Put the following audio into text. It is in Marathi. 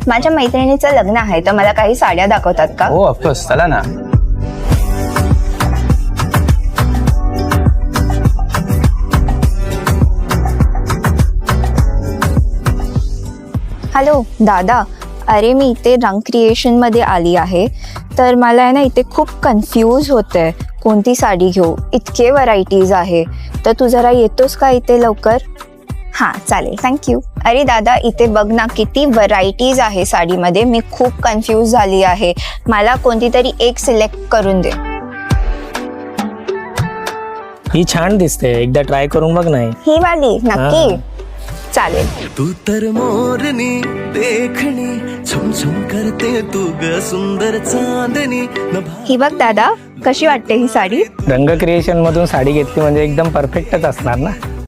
माझ्या मैत्रिणीचं लग्न आहे तर मला काही साड्या दाखवतात का? हो ऑफकोर्स, चला ना. हॅलो दादा, अरे मी इथे रंग क्रिएशनमध्ये आली आहे. तर मला आहे ना इथे खूप कन्फ्यूज होते कोणती साडी घेऊ. इतके व्हरायटीज आहे, तर तू जरा येतोस का इथे लवकर? हां चालेल, थँक्यू. अरे दादा इथे बघ ना, किती व्हरायटीज आहे साडीमध्ये. मी खूप कन्फ्यूज झाली आहे. मला कोणती तरी एक सिलेक्ट करून दे. ही छान दिसते, एकदा ट्राय करून बघ. नाही ही वाली नक्की? चालेल. तू तर मोरनी देखणी छम छम करते तू ग सुंदर चांदणी ही बघ दादा, कशी वाटते ही साडी? रंग क्रिएशन मधून साडी घेतली म्हणजे एकदम परफेक्टच असणार ना.